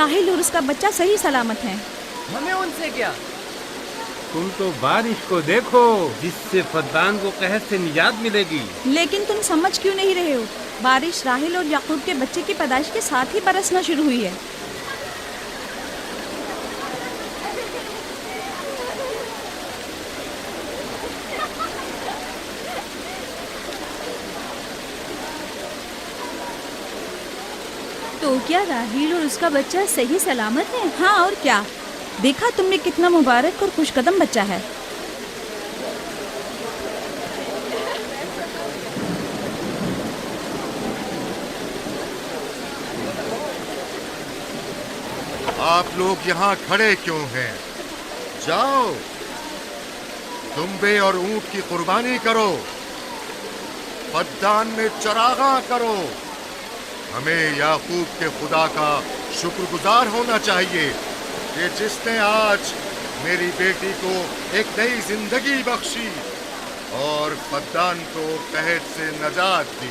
राहिल और उसका बच्चा सही सलामत हैं। हमें उनसे क्या? तुम तो बारिश को देखो जिससे फद्दान को कहर से निजात मिलेगी। लेकिन तुम समझ क्यों नहीं रहे हो? बारिश राहिल और याकूब के बच्चे की पैदाइश के साथ ही बरसना शुरू हुई है। तो क्या राहिल और उसका बच्चा सही सलामत है? हाँ, और क्या। देखा तुमने कितना मुबारक और खुशकदम बच्चा है। आप लोग यहाँ खड़े क्यों हैं? जाओ, दुम्बे और ऊंट की कुर्बानी करो, फद्दान में चरागा करो। हमें याकूब के खुदा का शुक्रगुजार होना चाहिए कि जिसने आज मेरी बेटी को एक नई जिंदगी बख्शी और फद्दान को कहर से नजात दी।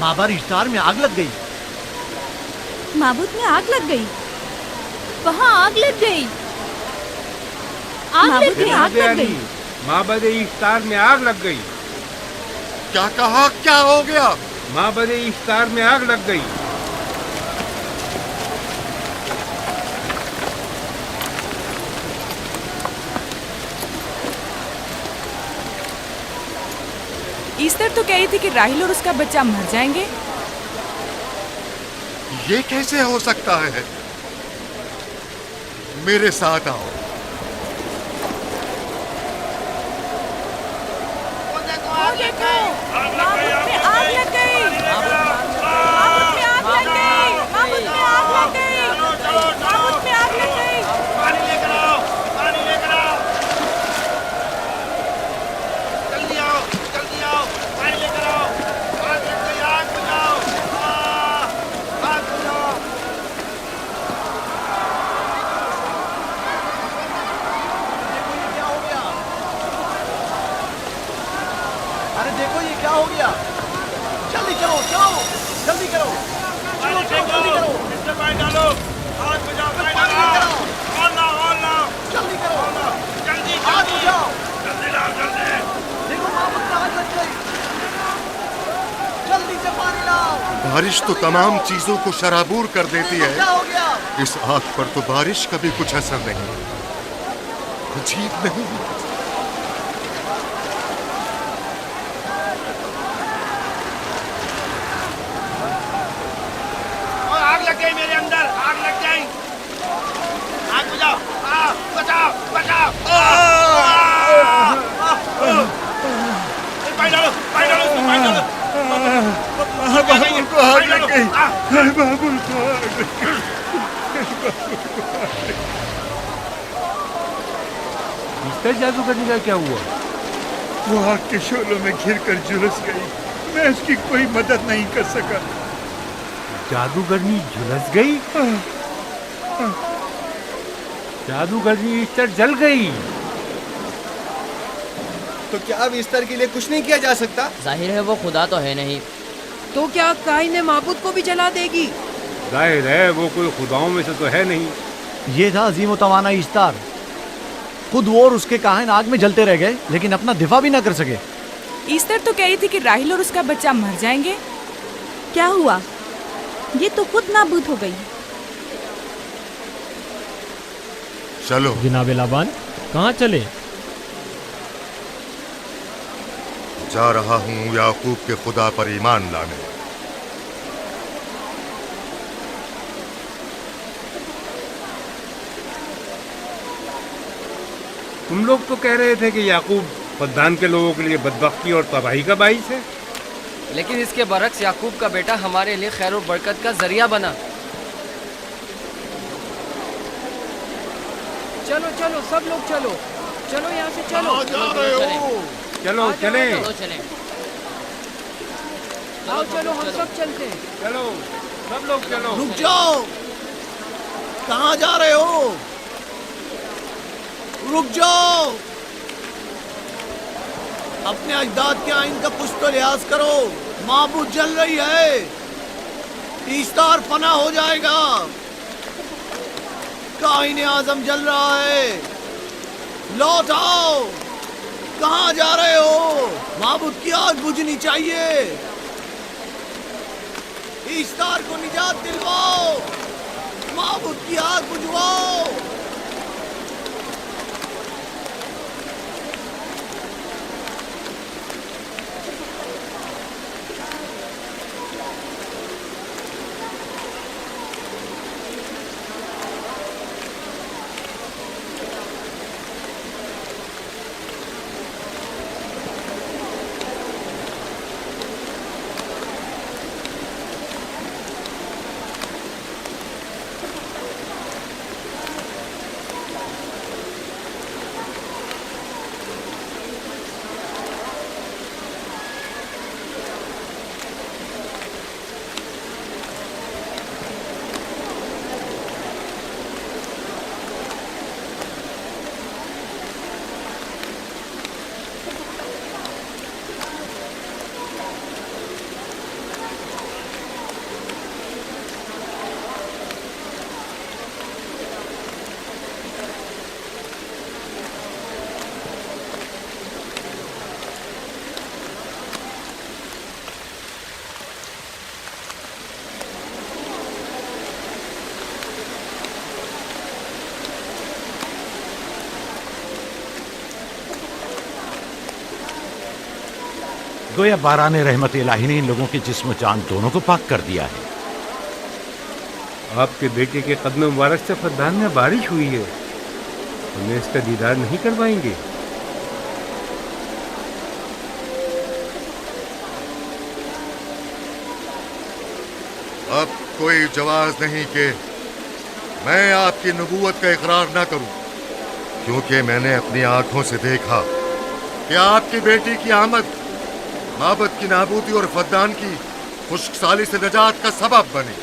माबाद इश्तार में आग लग गई। माबूद में आग लग गई। वहाँ आग लग गई। माबूद में आग लग गई। माबद इफ्तार में आग लग गई। क्या कहा? क्या हो गया? माबद इफ्तार में आग लग गई। ईस्टर तो कह रही थी कि राहिल और उसका बच्चा मर जाएंगे। ये कैसे हो सकता है? मेरे साथ आओ। देखो, माबूद में आग लग गई। माबूद में आग लग गई। माबूद में आग लग गई। माबूद में आग लग गई। पानी लेकर आओ, पानी लेकर आओ। जल्दी आओ, जल्दी आओ, पानी लेकर आओ। आग लग गई, आग बुझाओ। आग बुझाओ। अरे देखो ये क्या हो गया। जल्दी करो, चलो जल्दी करो। चलो जल्दी करो, इसमें पानी डालो। आग बुझाओ, पानी डालो। और लाओ, जल्दी करो, जल्दी आग बुझाओ। जल्दी लाओ, जल्दी। देखो माबूद में आग लग गई। जल्दी से पानी लाओ। बारिश तो तमाम चीजों को शराबूर कर देती है। क्या हो गया? इस आग पर तो बारिश का भी कुछ असर नहीं। अजीब नहीं? और आग लग गई मेरे अंदर, आग लग गई। आग बुझाओ, बचाओ, बचाओ। पानी डालो, पानी डालो, इसमें पानी डालो। बाबुल को आग लग गई। बाबुल को आग लग गई। ईस्टर जादूगरनी का क्या हुआ? वो आग के शोलों में घिर कर झुलस गई। मैं उसकी कोई मदद नहीं कर सका। जादूगरनी झुलस गई? जादूगरनी ईस्टर जल गई। तो क्या अब ईस्टर के लिए कुछ नहीं किया जा सकता? जाहिर है वो खुदा तो है नहीं। तो क्या काइन ने माबूद को भी जला देगी? जाहिर है वो कोई खुदाओं में से तो है नहीं। ये था अजीम तवाना इश्तार। खुद वो और उसके काहिन आग में जलते रह गए, लेकिन अपना दिफा भी ना कर सके। ईस्टर तो कह रही थी कि राहिल और उसका बच्चा मर जाएंगे। क्या हुआ? ये तो खुद नाबूद हो गई। चलो जनाब लाबान, कहाँ चले? जा रहा हूँ याकूब के खुदा पर ईमान लाने। तुम लोग तो कह रहे थे कि याकूब फद्दान के लोगों के लिए बदबख्ती और तबाही का बाइस है। लेकिन इसके बरक्स याकूब का बेटा हमारे लिए खैर और बरकत का जरिया बना। चलो चलो सब लोग चलो, चलो यहाँ से चलो। चलो चले, आओ चलो हम सब चलते हैं। चलो सब लोग चलो। रुक जाओ, कहाँ जा रहे हो? रुक जाओ, अपने अजदाद के आइन का कुछ तो लिहाज करो। माबूद जल रही है, ईस्तार फना हो जाएगा। काहिन आजम जल रहा है, लौट आओ। कहाँ जा रहे हो? माबूद की आग बुझनी चाहिए। ईस्तार को निजात दिलवाओ, माबूद की आग बुझवाओ। गोया बारान रहमत इलाही ने इन लोगों के जिस्म जान दोनों को पाक कर दिया है। आपके बेटे के कदम मुबारक से फद्दान में बारिश हुई है, हमें इसका दीदार नहीं करवाएंगे? अब कोई जवाज नहीं कि मैं आपकी नबूवत का इकरार ना करूं, क्योंकि मैंने अपनी आंखों से देखा कि आपकी बेटी की आमद माबद की नाबूदी और फद्दान की खुश्कसाली से नजात का सबब बनी।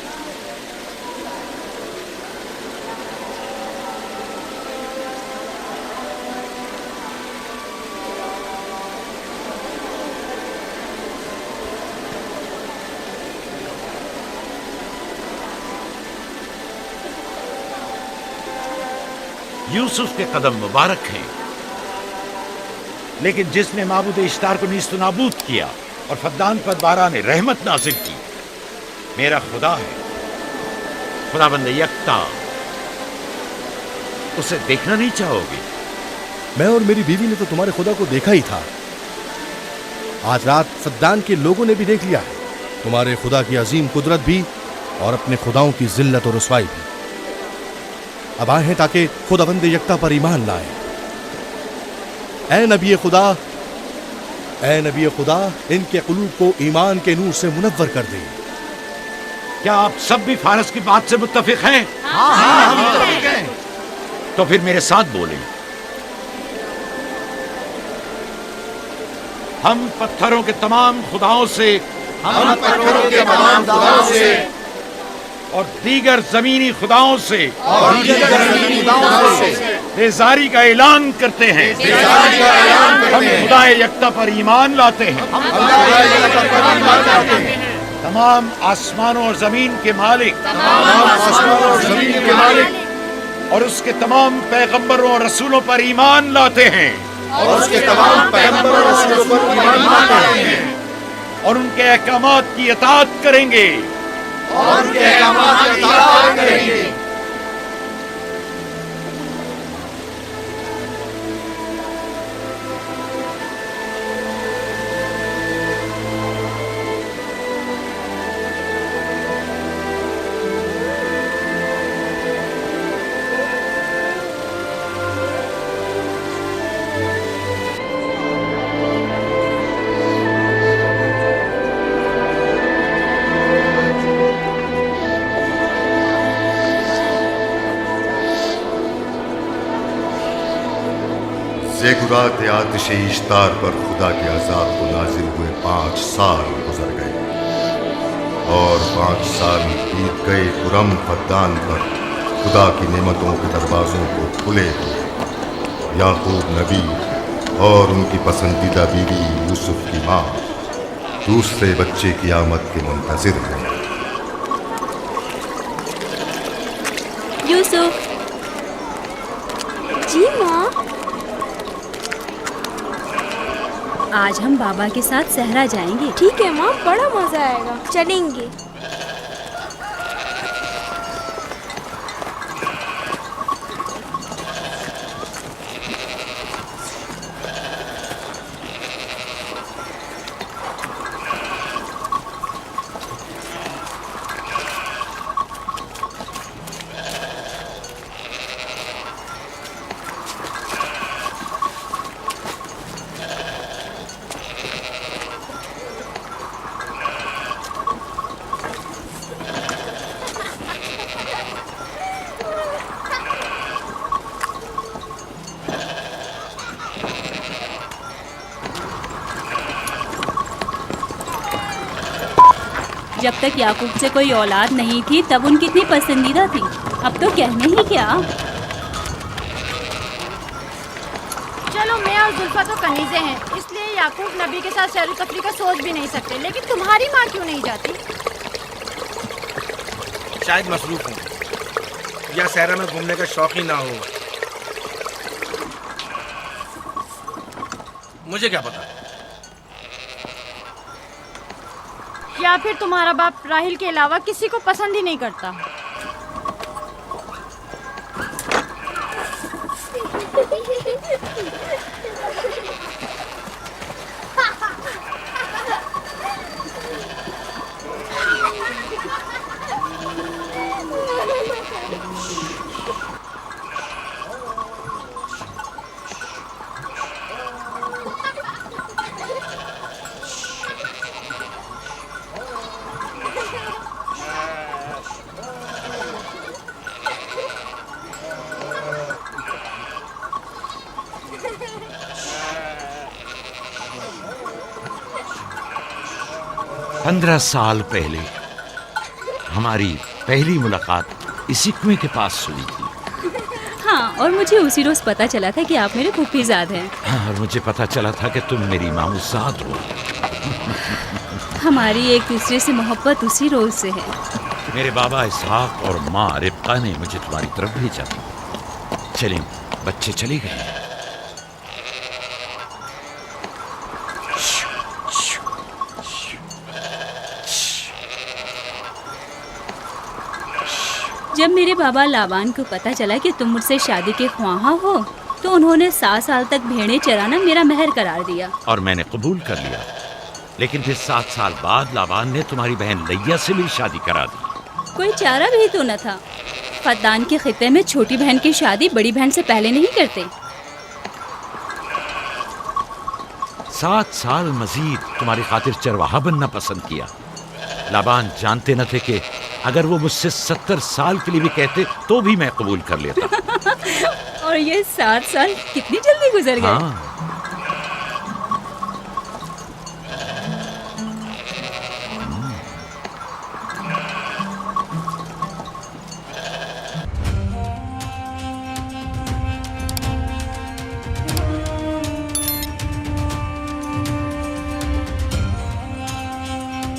यूसुफ के कदम मुबारक हैं, लेकिन जिसने माबूद इश्तार को नीस्त नाबूद किया और फद्दान पर बारान रहमत नाजिल की, मेरा खुदा है, खुदाबंद यकता। उसे देखना नहीं चाहोगे? मैं और मेरी बीवी ने तो तुम्हारे खुदा को देखा ही था। आज रात फद्दान के लोगों ने भी देख लिया है तुम्हारे खुदा की अजीम कुदरत भी और अपने खुदाओं की जिल्लत और रुसवाई भी। अब आए हैं ताकि खुदाबंद यकता पर ईमान लाए। ऐ नबी खुदा, इनके कुलूब को ईमान के नूर से मुनव्वर कर दे। क्या आप सब भी फारस की बात से मुत्तफिक हैं? हाँ, हम मुत्तफिक हैं। तो फिर मेरे साथ बोलें। हम पत्थरों के तमाम खुदाओं से और दीगर जमीनी खुदाओं से बेजारी का ऐलान करते हैं। हम खुदा यकता पर ईमान लाते हैं। तमाम आसमानों और जमीन के मालिक और उसके तमाम पैगंबरों और रसूलों पर ईमान लाते हैं और उनके अहकामात की इताअत करेंगे। बेगुरात आतिश इश्तार पर खुदा के अजाब को नाजिल हुए 5 साल गुजर गए और 5 साल बीत गए खुरम फद्दान पर खुदा की नेमतों के दरवाजों को खुले हुए। याकूब नबी और उनकी पसंदीदा बीवी यूसुफ की माँ दूसरे बच्चे की आमद के मुंतजिर हैं। यूसुफ। जी माँ। आज हम बाबा के साथ सहरा जाएंगे। ठीक है माँ, बड़ा मजा आएगा, चलेंगे। जब तक याकूब से कोई औलाद नहीं थी तब उनकी इतनी पसंदीदा थी, अब तो कहने ही क्या। चलो मैं और जुल्फा तो कनीज़े हैं, इसलिए याकूब नबी के साथ सैर तफरी का सोच भी नहीं सकते, लेकिन तुम्हारी माँ क्यों नहीं जाती? शायद मसरूफ हूँ या सहरा में घूमने का शौक ही ना हो, मुझे क्या पता। या फिर तुम्हारा बाप राहिल के अलावा किसी को पसंद ही नहीं करता। पंद्रह साल पहले हमारी पहली मुलाकात इसी कुएं के पास हुई थी। हाँ, और मुझे उसी रोज पता चला था कि आप मेरे फूफीजाद हैं। हाँ, और मुझे पता चला था कि तुम मेरी मामूजाद हो। हमारी एक दूसरे से मोहब्बत उसी रोज से है। मेरे बाबा इसहाक और माँ रिब्का ने मुझे तुम्हारी तरफ भेजा। चलें, बच्चे चले गए। जब मेरे बाबा लाबान को पता चला कि तुम मुझसे शादी के ख्वाहा हो, तो उन्होंने 7 साल तक भेड़ें चराना मेरा महर करार दिया। और मैंने कबूल कर लिया। लेकिन फिर 7 साल बाद लाबान ने तुम्हारी बहन लैया से मेरी शादी करा दी। कोई चारा भी तो न था। फद्दान के खित्ते में छोटी बहन की शादी बड़ी बहन से पहले नहीं करते। 7 साल मजीद तुम्हारी खातिर चरवाहा बनना पसंद किया। लाबान जानते न थे कि अगर वो मुझसे 70 साल के लिए भी कहते तो भी मैं कबूल कर लेता। और ये 7 साल कितनी जल्दी गुजर गए। हाँ,